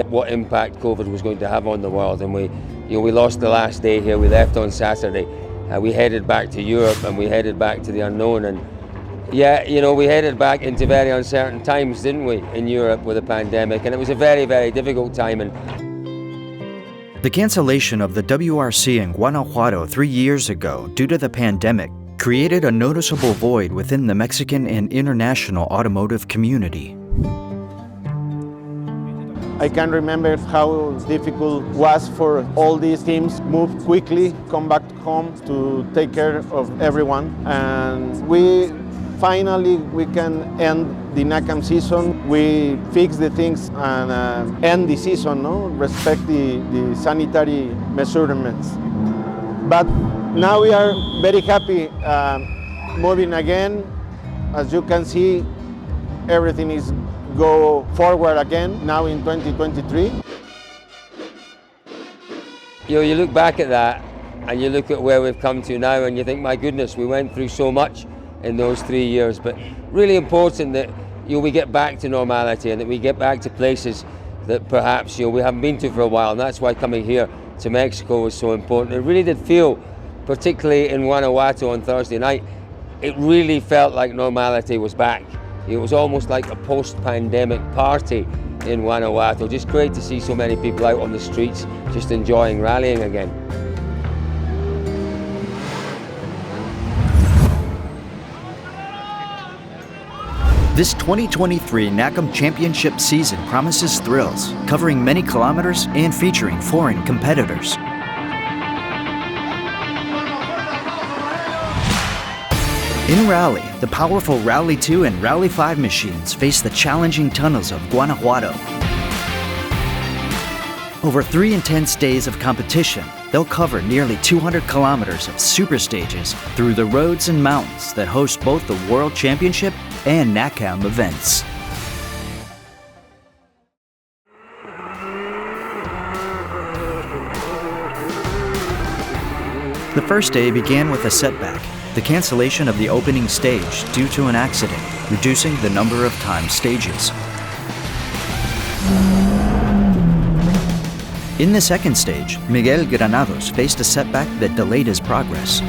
what impact COVID was going to have on the world, and we lost the last day here. We left on Saturday. We headed back to Europe, and we headed back to the unknown, and we headed back into very uncertain times, didn't we, in Europe with the pandemic, and it was a very, very difficult time. The cancellation of the WRC in Guanajuato 3 years ago due to the pandemic created a noticeable void within the Mexican and international automotive community. I can remember how difficult it was for all these teams move quickly, come back home to take care of everyone. And we finally can end the NACAM season. We fix the things and end the season, respect the sanitary measurements. But now we are very happy moving again. As you can see, everything is go forward again now in 2023. You look back at that and you look at where we've come to now and you think, my goodness, we went through so much in those 3 years, but really important that we get back to normality and that we get back to places that perhaps we haven't been to for a while, and that's why coming here to Mexico was so important. It really did feel, particularly in Guanajuato on Thursday night, it really felt like normality was back. It was almost like a post-pandemic party in Guanajuato. Just great to see so many people out on the streets, just enjoying rallying again. This 2023 NACAM Championship season promises thrills, covering many kilometers and featuring foreign competitors. In Rally, the powerful Rally 2 and Rally 5 machines face the challenging tunnels of Guanajuato. Over 3 intense days of competition, they'll cover nearly 200 kilometers of super stages through the roads and mountains that host both the World Championship and NACAM events. The first day began with a setback, the cancellation of the opening stage due to an accident, reducing the number of time stages. In the second stage, Miguel Granados faced a setback that delayed his progress.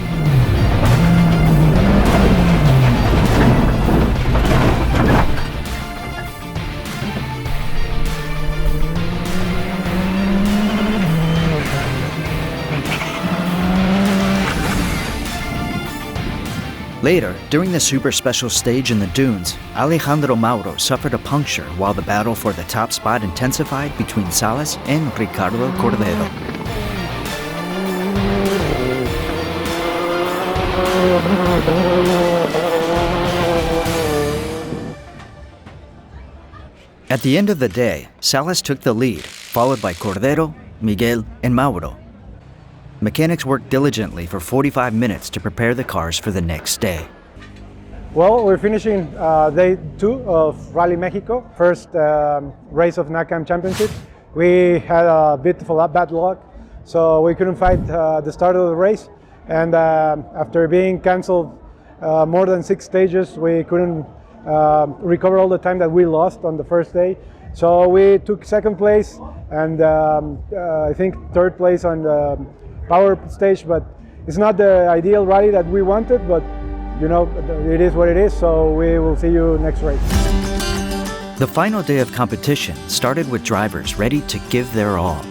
Later, during the super special stage in the dunes, Alejandro Mauro suffered a puncture while the battle for the top spot intensified between Salas and Ricardo Cordero. At the end of the day, Salas took the lead, followed by Cordero, Miguel, and Mauro. Mechanics worked diligently for 45 minutes to prepare the cars for the next day. Well, we're finishing day 2 of Rally Mexico, first race of NACAM Championship. We had a bit of bad luck, so we couldn't fight the start of the race. And after being canceled more than 6 stages, we couldn't recover all the time that we lost on the first day. So we took second place and I think third place on the power stage, but it's not the ideal rally that we wanted, but it is what it is, so we will see you next race. The final day of competition started with drivers ready to give their all.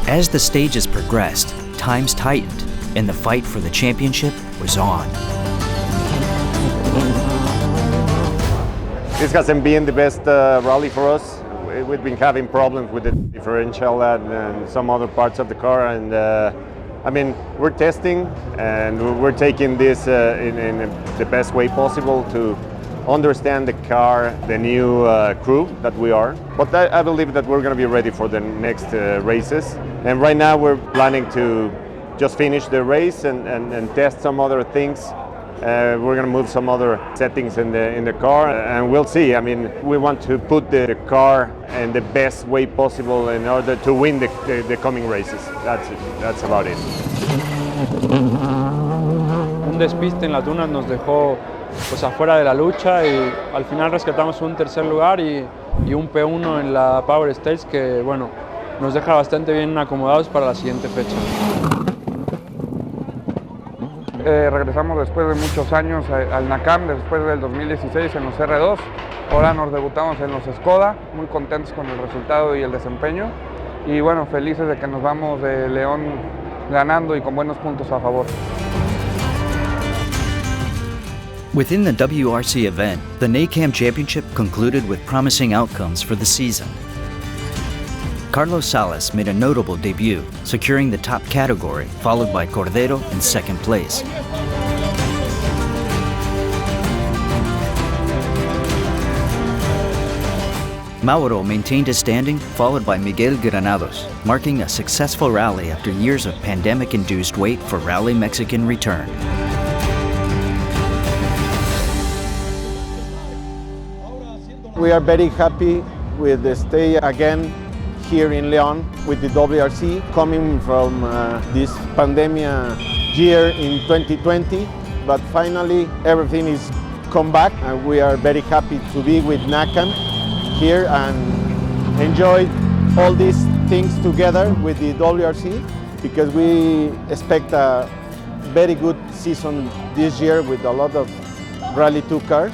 As the stages progressed, times tightened, and the fight for the championship was on. This hasn't been the best rally for us. We've been having problems with the differential and some other parts of the car, and we're testing and we're taking this in the best way possible to understand the car, the new crew that we are. But I believe that we're going to be ready for the next races. And right now we're planning to just finish the race and test some other things. We're going to move some other settings in the car, and we'll see. We want to put the car in the best way possible in order to win the coming races. That's about it. Un despiste en las dunas nos dejó pues afuera de la lucha, y al final rescatamos un tercer lugar y un P1 en la Power Stage que, bueno, nos deja bastante bien acomodados para la siguiente fecha. Regresamos después de muchos años al NACAM, después del 2016 en los R2. Ahora nos debutamos en los Skoda, muy contentos con el resultado y el desempeño. Y bueno, felices de que nos vamos de León ganando y con buenos puntos a favor. Within the WRC event, the NACAM Championship concluded with promising outcomes for the season. Carlos Salas made a notable debut, securing the top category, followed by Cordero in second place. Mauro maintained his standing, followed by Miguel Granados, marking a successful rally after years of pandemic-induced wait for Rally Mexican return. We are very happy with the stay again here in León with the WRC, coming from this pandemic year in 2020, but finally everything is come back and we are very happy to be with NACAM here and enjoy all these things together with the WRC, because we expect a very good season this year with a lot of Rally 2 cars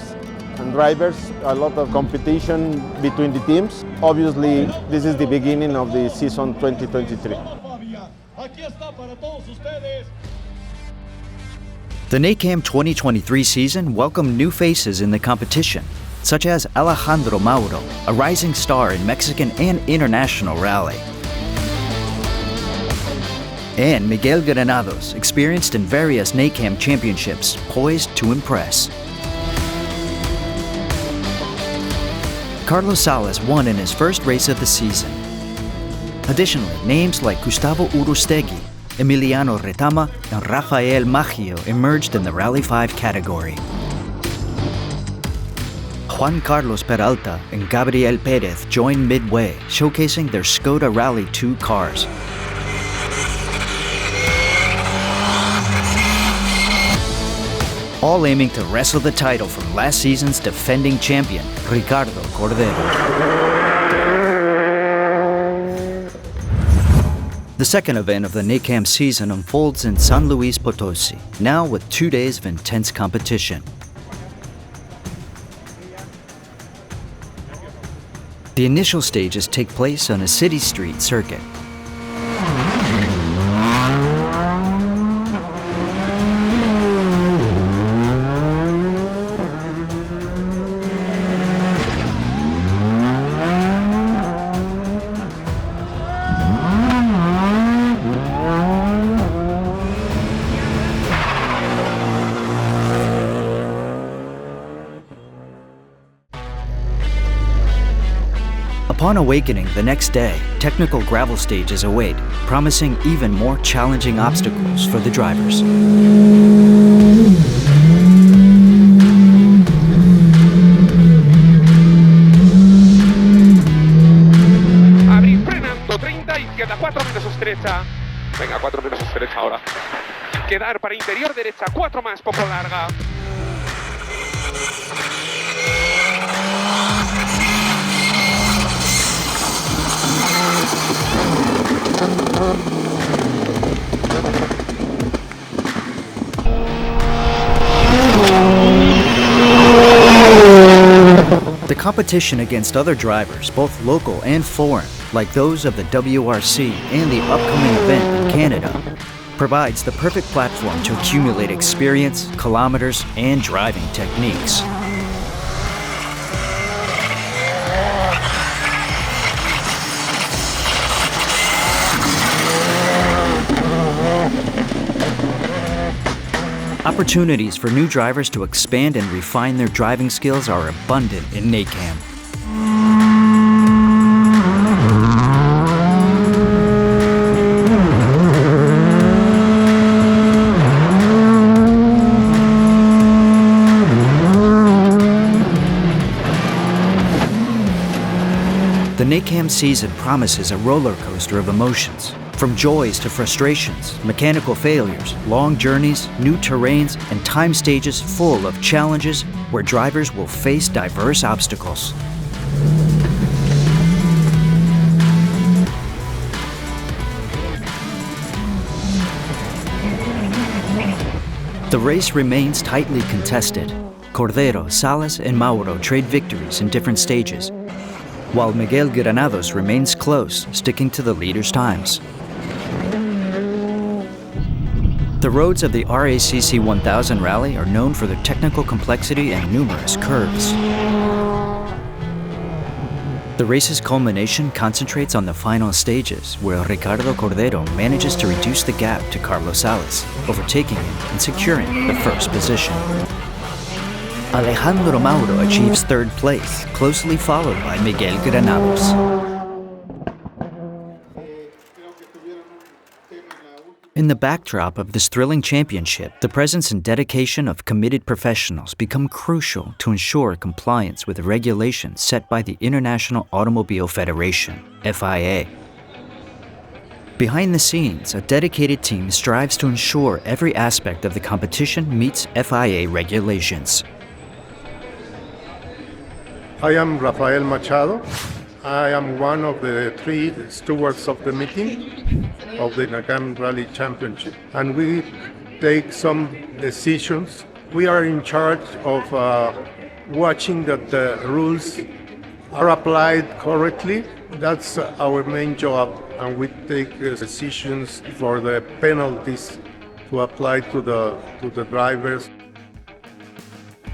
and drivers, a lot of competition between the teams. Obviously, this is the beginning of the season 2023. The NACAM 2023 season welcomed new faces in the competition, such as Alejandro Mauro, a rising star in Mexican and international rally, and Miguel Granados, experienced in various NACAM championships, poised to impress. Carlos Salas won in his first race of the season. Additionally, names like Gustavo Urustegui, Emiliano Retama, and Rafael Maggio emerged in the Rally 5 category. Juan Carlos Peralta and Gabriel Perez joined midway, showcasing their Skoda Rally 2 cars. All aiming to wrestle the title from last season's defending champion, Ricardo Cordero. The second event of the NACAM season unfolds in San Luis Potosi, now with 2 days of intense competition. The initial stages take place on a city street circuit. Upon awakening the next day, technical gravel stages await, promising even more challenging obstacles for the drivers. Abrir frenando, 30, izquierda, 4 menos estrecha. Venga, 4 menos estrecha ahora. Quedar para interior derecha, 4 más, poco larga. The competition against other drivers, both local and foreign, like those of the WRC and the upcoming event in Canada, provides the perfect platform to accumulate experience, kilometers, and driving techniques. Opportunities for new drivers to expand and refine their driving skills are abundant in NACAM. The NACAM season promises a roller coaster of emotions, From joys to frustrations, mechanical failures, long journeys, new terrains, and time stages full of challenges where drivers will face diverse obstacles. The race remains tightly contested. Cordero, Salas, and Mauro trade victories in different stages, while Miguel Granados remains close, sticking to the leader's times. The roads of the RACC 1000 Rally are known for their technical complexity and numerous curves. The race's culmination concentrates on the final stages, where Ricardo Cordero manages to reduce the gap to Carlos Salas, overtaking him and securing the first position. Alejandro Mauro achieves third place, closely followed by Miguel Granados. In the backdrop of this thrilling championship, the presence and dedication of committed professionals become crucial to ensure compliance with the regulations set by the International Automobile Federation, FIA. Behind the scenes, a dedicated team strives to ensure every aspect of the competition meets FIA regulations. I am Rafael Machado. I am one of the 3 stewards of the meeting of the NACAM Rally Championship, and we take some decisions. We are in charge of watching that the rules are applied correctly. That's our main job, and we take decisions for the penalties to apply to the drivers.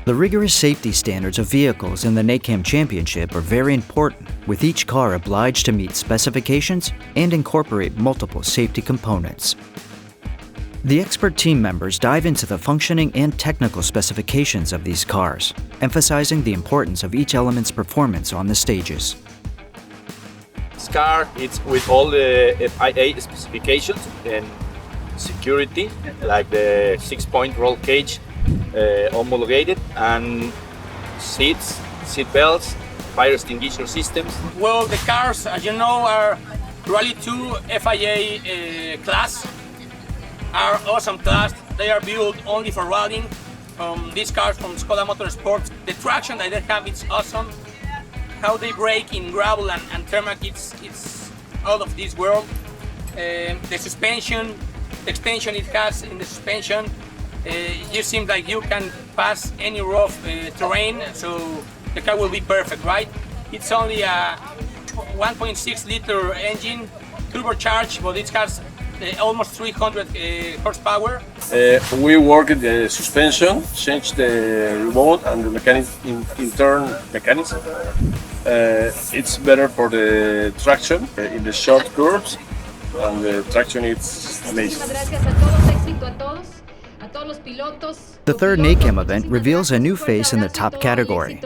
The rigorous safety standards of vehicles in the NACAM Championship are very important, with each car obliged to meet specifications and incorporate multiple safety components. The expert team members dive into the functioning and technical specifications of these cars, emphasizing the importance of each element's performance on the stages. This car is with all the FIA specifications and security, like the 6-point roll cage, homologated, and seat belts, fire extinguisher systems. Well, the cars, as you know, are Rally 2 FIA class, are awesome class. They are built only for rallying. These cars from Skoda Motorsports, the traction that they have, it's awesome. How they brake in gravel and tarmac, it's out of this world. The suspension, the extension it has in the suspension, you seem like you can pass any rough terrain, so the car will be perfect, right? It's only a 1.6 liter engine, turbocharged, but it has almost 300 horsepower. We worked the suspension, changed the remote and the internal mechanism. It's better for the traction in the short curves, and the traction is amazing. The third NACAM event reveals a new face in the top category,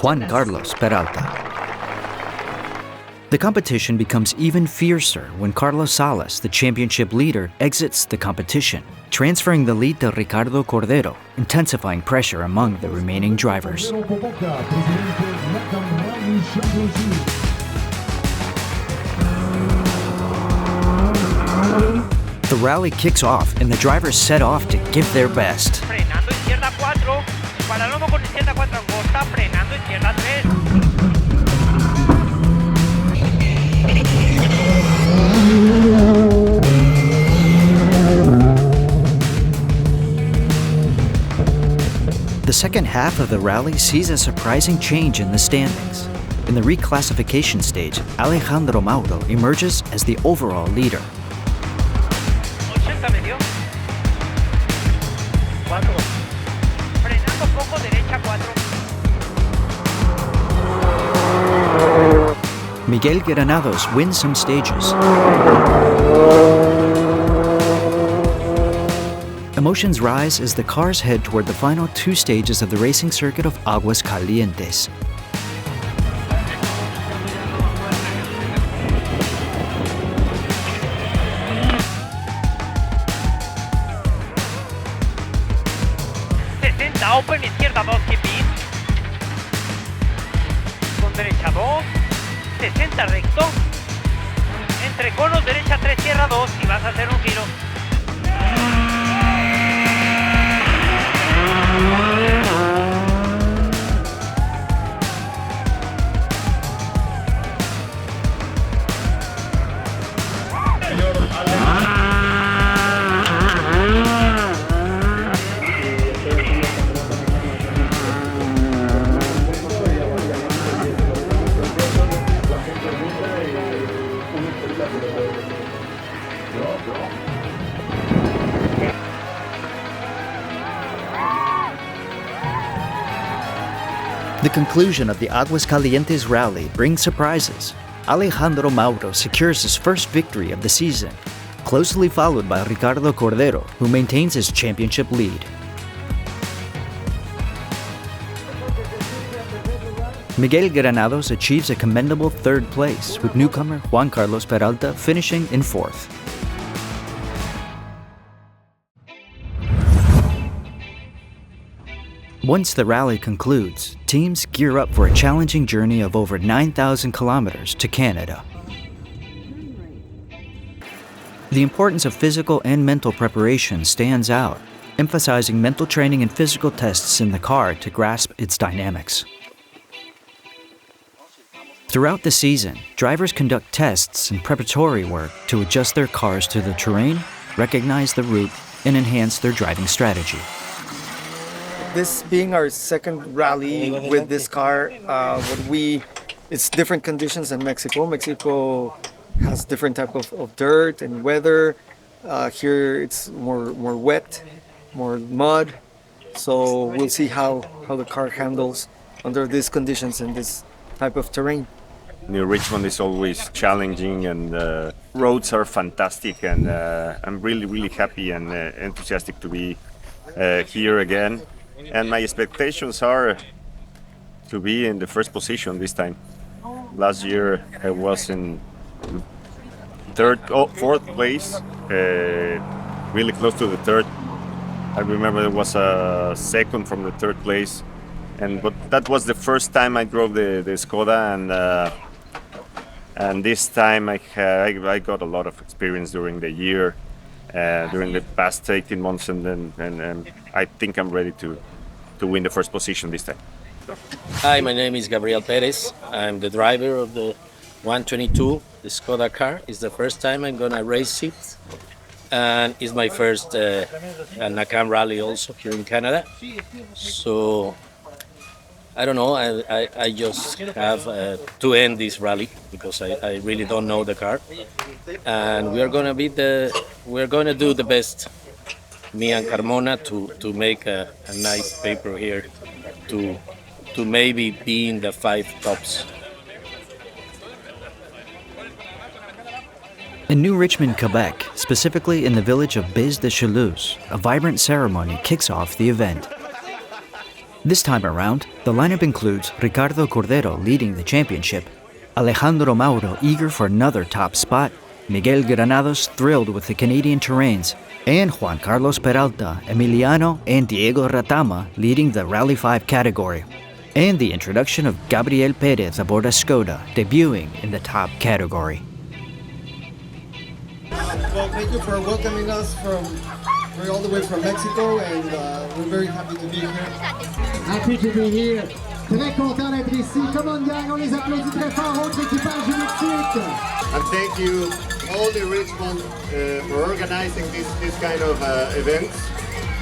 Juan Carlos Peralta. The competition becomes even fiercer when Carlos Salas, the championship leader, exits the competition, transferring the lead to Ricardo Cordero, intensifying pressure among the remaining drivers. The rally kicks off and the drivers set off to give their best. Frenando izquierda 4, paralelo con izquierda 4 angosta, frenando izquierda 3. The second half of the rally sees a surprising change in the standings. In the reclassification stage, Alejandro Mauro emerges as the overall leader. Frenando poco derecha 4. Miguel Granados wins some stages. Emotions rise as the cars head toward the final 2 stages of the racing circuit of Aguas Calientes. Open, izquierda 2, keep in. Con derecha 2, 60 recto. Entre conos, derecha 3, tierra 2 y vas a hacer un giro. The conclusion of the Aguascalientes rally brings surprises. Alejandro Mauro secures his first victory of the season, closely followed by Ricardo Cordero, who maintains his championship lead. Miguel Granados achieves a commendable third place, with newcomer Juan Carlos Peralta finishing in fourth. Once the rally concludes, teams gear up for a challenging journey of over 9,000 kilometers to Canada. The importance of physical and mental preparation stands out, emphasizing mental training and physical tests in the car to grasp its dynamics. Throughout the season, drivers conduct tests and preparatory work to adjust their cars to the terrain, recognize the route, and enhance their driving strategy. This being our second rally with this car, it's different conditions in Mexico. Mexico has different type of dirt and weather. Here it's more wet, more mud. So we'll see how the car handles under these conditions and this type of terrain. New Richmond is always challenging, and roads are fantastic, and I'm really happy and enthusiastic to be here again. And my expectations are to be in the first position this time. Last year I was in fourth place, really close to the third. I remember there was a second from the third place, but that was the first time I drove the Skoda, and this time I got a lot of experience during the year, during the past 18 months, and I think I'm ready to win the first position this time. Hi, my name is Gabriel Perez. I'm the driver of the 122, the Skoda car. It's the first time I'm gonna race it, and it's my first NACAM rally also here in Canada. So I don't know, I just have to end this rally because I really don't know the car, and we're gonna do the best, me and Carmona, to make a nice paper here, to maybe be in the 5 tops. In New Richmond, Quebec, specifically in the village of Baie des Chailloux, a vibrant ceremony kicks off the event. This time around, the lineup includes Ricardo Cordero leading the championship, Alejandro Mauro eager for another top spot, Miguel Granados thrilled with the Canadian terrains, and Juan Carlos Peralta, Emiliano, and Diego Ratama leading the Rally 5 category, and the introduction of Gabriel Perez aboard a Skoda, debuting in the top category. Well, thank you for welcoming us all the way from Mexico, and we're very happy to be here. Happy to be here. Très content d'être ici. Come on, gang, on les applaudit très fort, autre équipage électrique. And thank you all the Richmond for organizing this kind of events,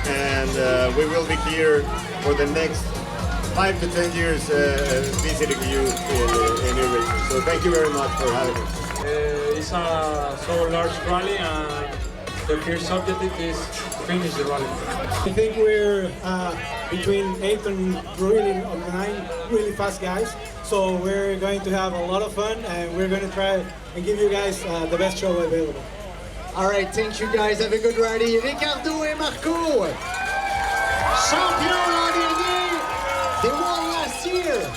and we will be here for the next 5 to 10 years visiting you in New Richmond. So thank you very much for having us. It's a so large rally, and the first objective is to finish the rally. I think we're between 8 and 9 really fast guys. So we're going to have a lot of fun, and we're going to try and give you guys the best show available. All right, thank you guys. Have a good rally. Ricardo et Marco, champion l'an dernier, they won last year.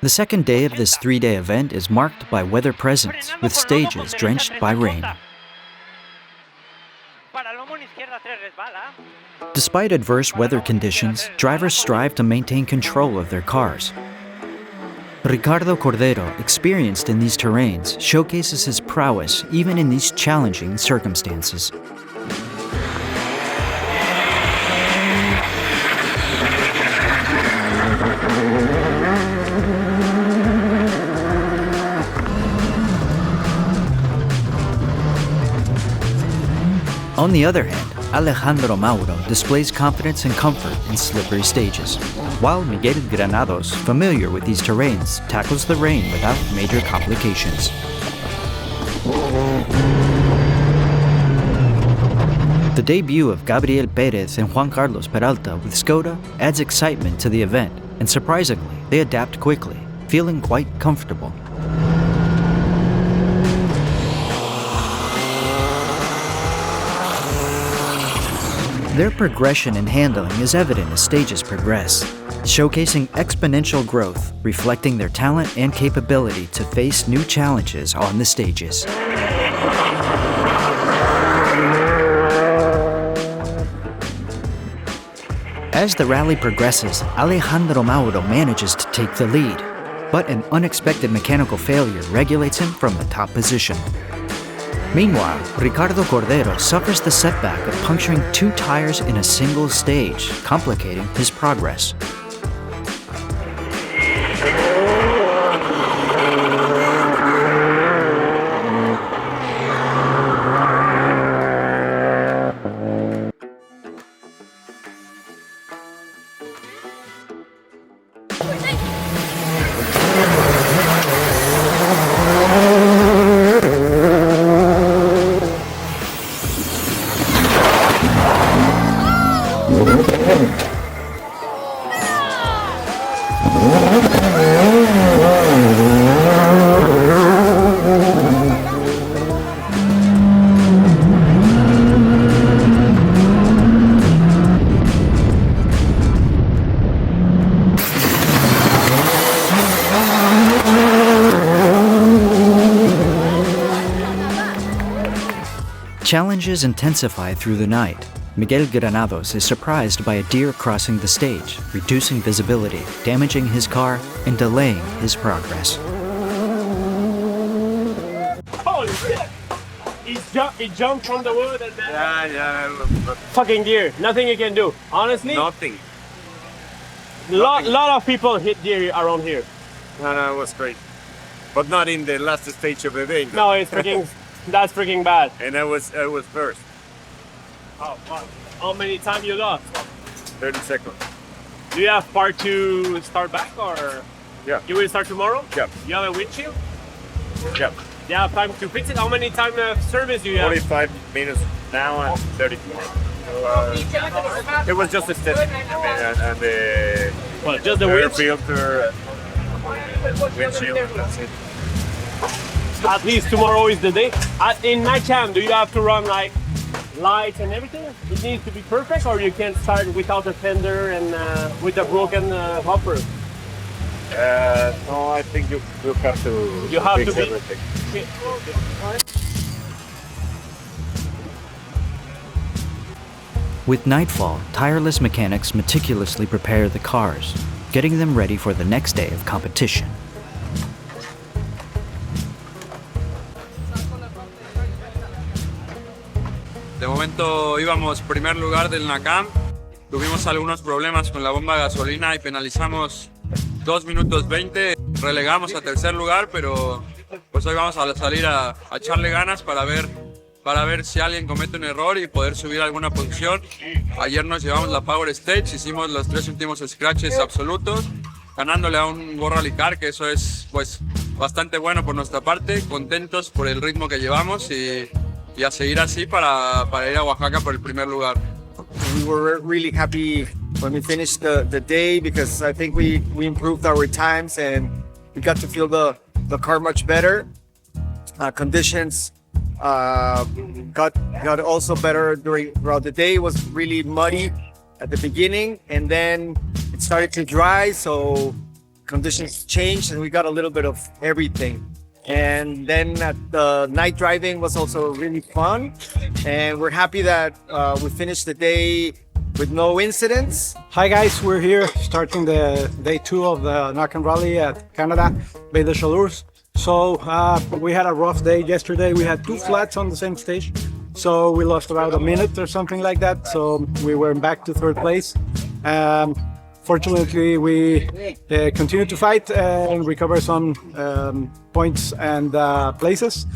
The second day of this 3-day event is marked by weather presence, with stages drenched by rain. Despite adverse weather conditions, drivers strive to maintain control of their cars. Ricardo Cordero, experienced in these terrains, showcases his prowess even in these challenging circumstances. On the other hand, Alejandro Mauro displays confidence and comfort in slippery stages, while Miguel Granados, familiar with these terrains, tackles the rain without major complications. The debut of Gabriel Perez and Juan Carlos Peralta with Skoda adds excitement to the event, and surprisingly, they adapt quickly, feeling quite comfortable. Their progression in handling is evident as stages progress, showcasing exponential growth, reflecting their talent and capability to face new challenges on the stages. As the rally progresses, Alejandro Mauro manages to take the lead, but an unexpected mechanical failure regulates him from the top position. Meanwhile, Ricardo Cordero suffers the setback of puncturing 2 tires in a single stage, complicating his progress. Challenges intensify through the night. Miguel Granados is surprised by a deer crossing the stage, reducing visibility, damaging his car, and delaying his progress. Holy shit! It jumped from the wood and then... Yeah. Fucking deer. Nothing you can do. Honestly? Nothing. Lot of people hit deer around here. No, it was great. But not in the last stage of the day. No, it's freaking... That's freaking bad. And I was first. Oh, fuck. How many times you lost? 30 seconds. Do you have part to start back or? Yeah. You will start tomorrow? Yeah. You have a windshield? Yeah. You have time to fix it? How many time of service do you have? 45 minutes now and 30 tomorrow. So, it was just a test. And the what, just the air windshield? filter, windshield, that's it. At least tomorrow is the day. In NACAM, do you have to run like lights and everything? It needs to be perfect, or you can start without a fender and with a broken bumper? No, I think you have to fix everything. With nightfall, tireless mechanics meticulously prepare the cars, getting them ready for the next day of competition. De momento íbamos primer lugar del NACAM, tuvimos algunos problemas con la bomba de gasolina y penalizamos 2 minutos 20, relegamos a tercer lugar, pero pues hoy vamos a salir a echarle ganas para ver si alguien comete un error y poder subir alguna posición. Ayer nos llevamos la Power Stage, hicimos los 3 últimos scratches absolutos, ganándole a un World Rally Car, que eso es pues bastante bueno por nuestra parte, contentos por el ritmo que llevamos y a seguir así para ir a Oaxaca por el primer lugar. We were really happy when we finished the day because I think we improved our times and we got to feel the car much better. Conditions got also better throughout the day. It was really muddy at the beginning and then it started to dry, so conditions changed and we got a little bit of everything. And then the night driving was also really fun, and we're happy that we finished the day with no incidents. Hi guys, we're here starting the day 2 of the NACAM rally at Canada, Bay de Chaleurs. So we had a rough day yesterday. We had 2 flats on the same stage. So we lost about a minute or something like that. So we were back to 3rd place. Fortunately, we continued to fight and recover some points and places.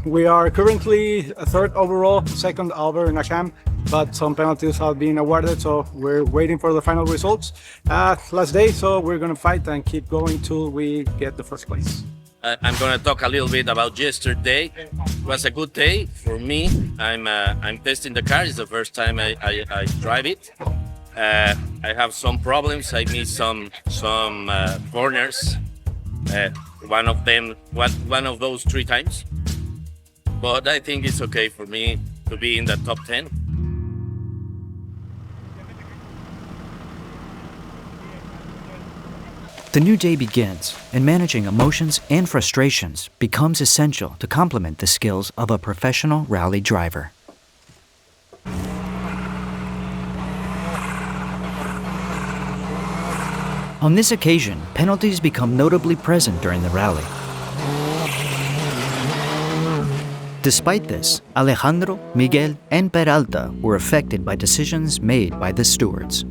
We are currently 3rd overall, 2nd over NACAM, but some penalties have been awarded, so we're waiting for the final results. Last day, so we're going to fight and keep going till we get the 1st place. I'm going to talk a little bit about yesterday. It was a good day for me. I'm testing the car. It's the first time I drive it. I have some problems. I missed some corners. One of those 3 times. But I think it's okay for me to be in the top 10. The new day begins, and managing emotions and frustrations becomes essential to complement the skills of a professional rally driver. On this occasion, penalties become notably present during the rally. Despite this, Alejandro, Miguel, and Peralta were affected by decisions made by the stewards.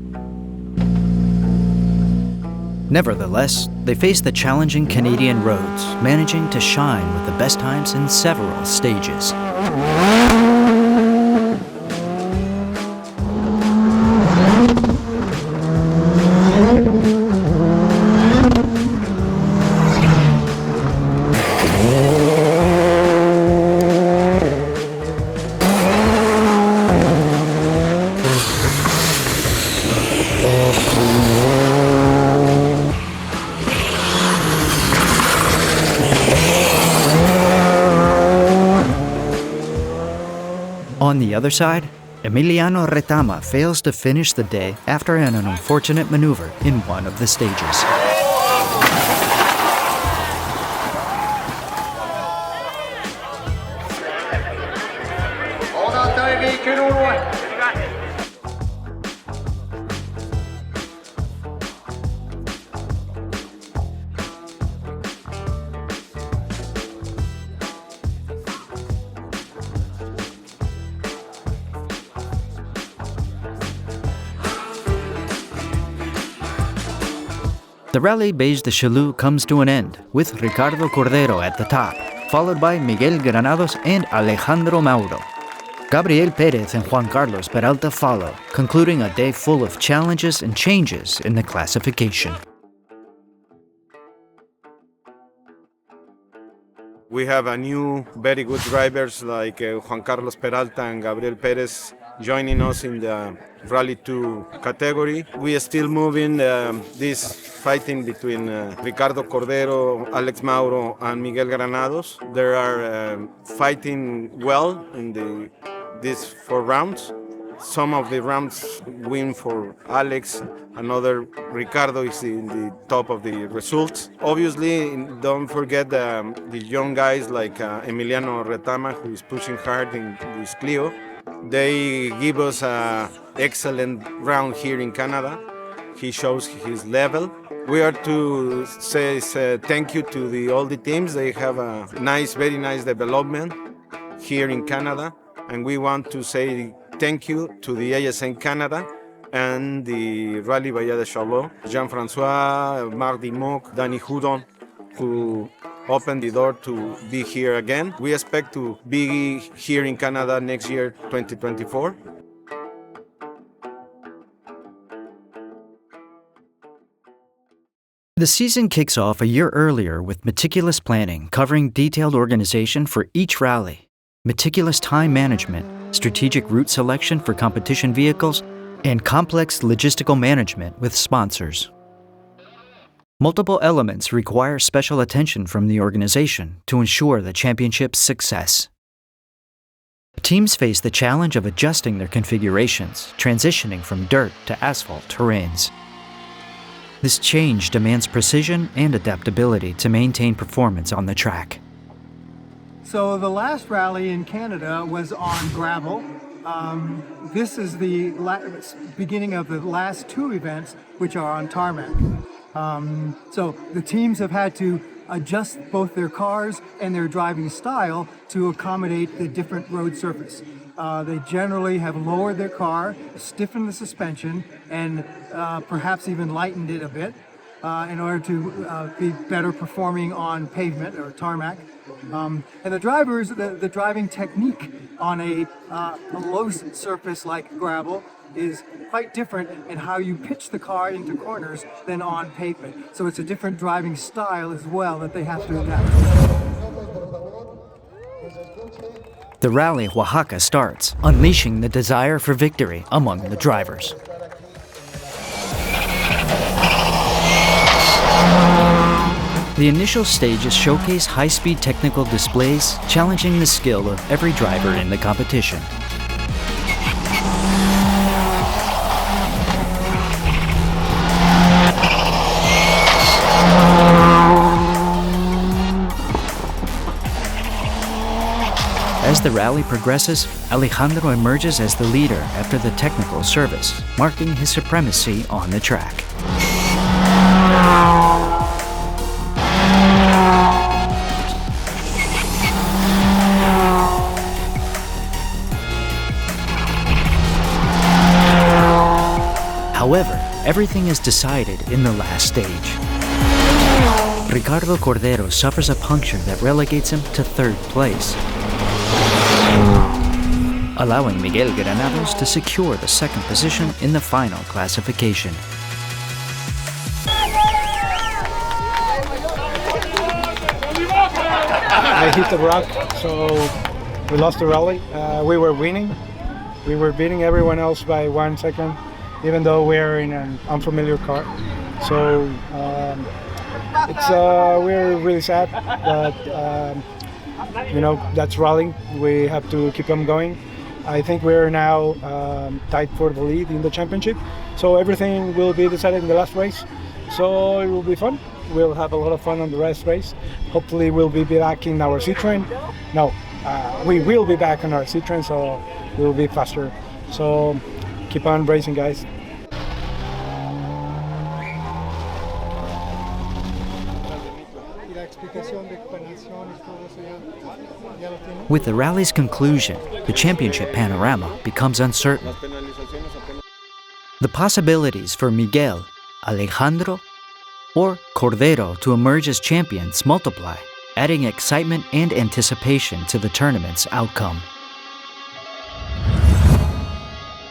Nevertheless, they faced the challenging Canadian roads, managing to shine with the best times in several stages. On the other side, Emiliano Retama fails to finish the day after an unfortunate maneuver in one of the stages. The rally Beige de Chaleurs comes to an end, with Ricardo Cordero at the top, followed by Miguel Granados and Alejandro Mauro. Gabriel Perez and Juan Carlos Peralta follow, concluding a day full of challenges and changes in the classification. We have a new, very good drivers like Juan Carlos Peralta and Gabriel Perez joining us in the Rally 2 category. We are still moving this fighting between Ricardo Cordero, Alex Mauro, and Miguel Granados. They are fighting well in these 4 rounds. Some of the rounds win for Alex, another Ricardo is in the top of the results. Obviously, don't forget the young guys like Emiliano Retama, who is pushing hard in this Clio. They give us an excellent round here in Canada. He shows his level. We are to say thank you to all the teams. They have a very nice development here in Canada. And we want to say thank you to the ASN Canada and the Rally Valle de Chaleurs, Jean-François, Marc Dimoc, Danny Houdon, who opened the door to be here again. We expect to be here in Canada next year, 2024. The season kicks off a year earlier with meticulous planning covering detailed organization for each rally, meticulous time management, strategic route selection for competition vehicles, and complex logistical management with sponsors. Multiple elements require special attention from the organization to ensure the championship's success. Teams face the challenge of adjusting their configurations, transitioning from dirt to asphalt terrains. This change demands precision and adaptability to maintain performance on the track. So the last rally in Canada was on gravel, This is the beginning of the last two events, which are on tarmac. So the teams have had to adjust both their cars and their driving style to accommodate the different road surface. They generally have lowered their car, stiffened the suspension, and perhaps even lightened it a bit in order to be better performing on pavement or tarmac. And the drivers, the driving technique on a low surface like gravel is quite different in how you pitch the car into corners than on pavement. So it's a different driving style as well that they have to adapt. The Rally Oaxaca starts, unleashing the desire for victory among the drivers. The initial stages showcase high-speed technical displays, challenging the skill of every driver in the competition. As the rally progresses, Alejandro emerges as the leader after the technical service, marking his supremacy on the track. However, everything is decided in the last stage. Ricardo Cordero suffers a puncture that relegates him to third place, allowing Miguel Granados to secure the second position in the final classification. I hit the rock, so we lost the rally. We were winning. We were beating everyone else by 1 second, even though we're in an unfamiliar car. So we're really sad, but that's rallying. We have to keep on going. I think we're now tied for the lead in the championship. So everything will be decided in the last race. So it will be fun. We'll have a lot of fun on the last race. Hopefully we'll be back in our Citroen. No, we will be back on our Citroen, so we'll be faster. So keep on racing, guys. With the rally's conclusion, the championship panorama becomes uncertain. The possibilities for Miguel, Alejandro, or Cordero to emerge as champions multiply, adding excitement and anticipation to the tournament's outcome.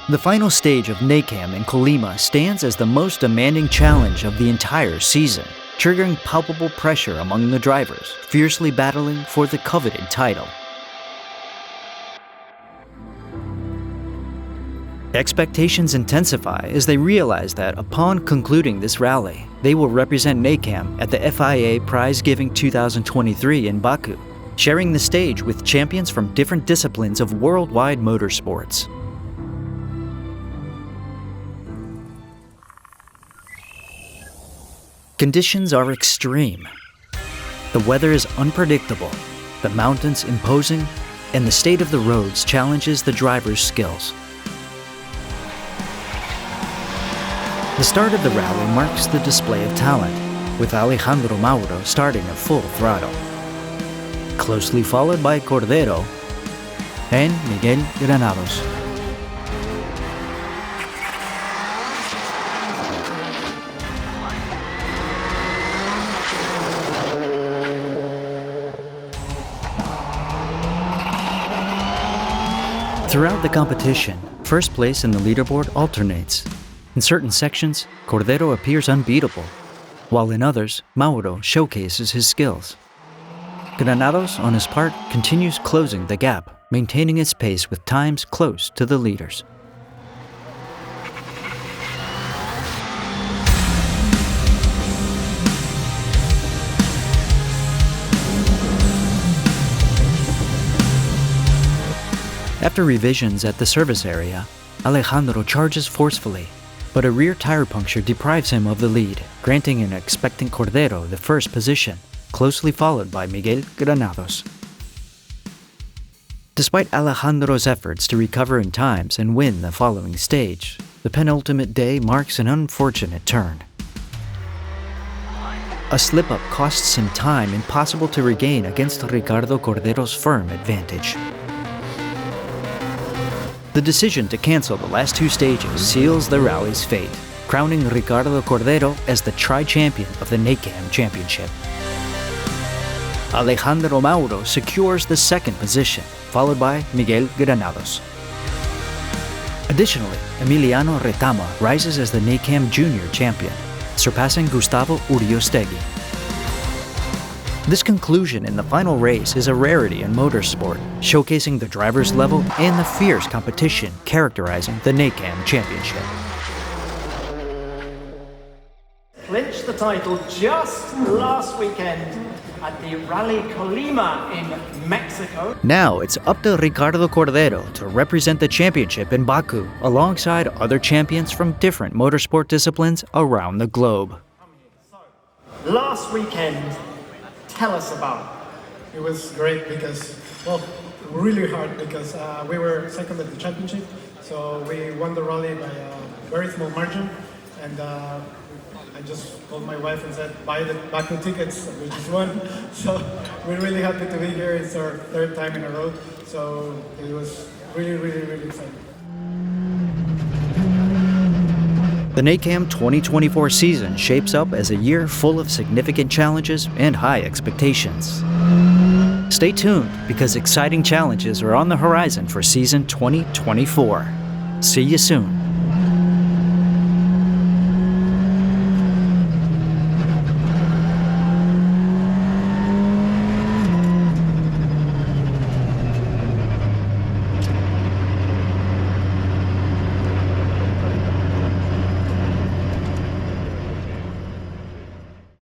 The final stage of NACAM in Colima stands as the most demanding challenge of the entire season, triggering palpable pressure among the drivers, fiercely battling for the coveted title. Expectations intensify as they realize that upon concluding this rally, they will represent NACAM at the FIA Prize-Giving 2023 in Baku, sharing the stage with champions from different disciplines of worldwide motorsports. Conditions are extreme. The weather is unpredictable, the mountains imposing, and the state of the roads challenges the driver's skills. The start of the rally marks the display of talent, with Alejandro Mauro starting at full throttle, closely followed by Cordero and Miguel Granados. Throughout the competition, first place in the leaderboard alternates. In certain sections, Cordero appears unbeatable, while in others, Mauro showcases his skills. Granados, on his part, continues closing the gap, maintaining its pace with times close to the leaders. After revisions at the service area, Alejandro charges forcefully, but a rear tire puncture deprives him of the lead, granting an expectant Cordero the first position, closely followed by Miguel Granados. Despite Alejandro's efforts to recover in times and win the following stage, the penultimate day marks an unfortunate turn. A slip-up costs him time impossible to regain against Ricardo Cordero's firm advantage. The decision to cancel the last two stages seals the rally's fate, crowning Ricardo Cordero as the tri-champion of the NACAM Championship. Alejandro Mauro secures the second position, followed by Miguel Granados. Additionally, Emiliano Retama rises as the NACAM Junior Champion, surpassing Gustavo Uriostegui. This conclusion in the final race is a rarity in motorsport, showcasing the driver's level and the fierce competition characterizing the NACAM Championship. Clinched the title just last weekend at the Rally Colima in Mexico. Now it's up to Ricardo Cordero to represent the championship in Baku alongside other champions from different motorsport disciplines around the globe. Last weekend, tell us about it. It was great because, well, really hard because we were second at the championship, so we won the rally by a very small margin, and I just told my wife and said, buy the Baku tickets, we just won. So we're really happy to be here. It's our third time in a row, so it was really, really, really exciting. The NACAM 2024 season shapes up as a year full of significant challenges and high expectations. Stay tuned because exciting challenges are on the horizon for season 2024. See you soon.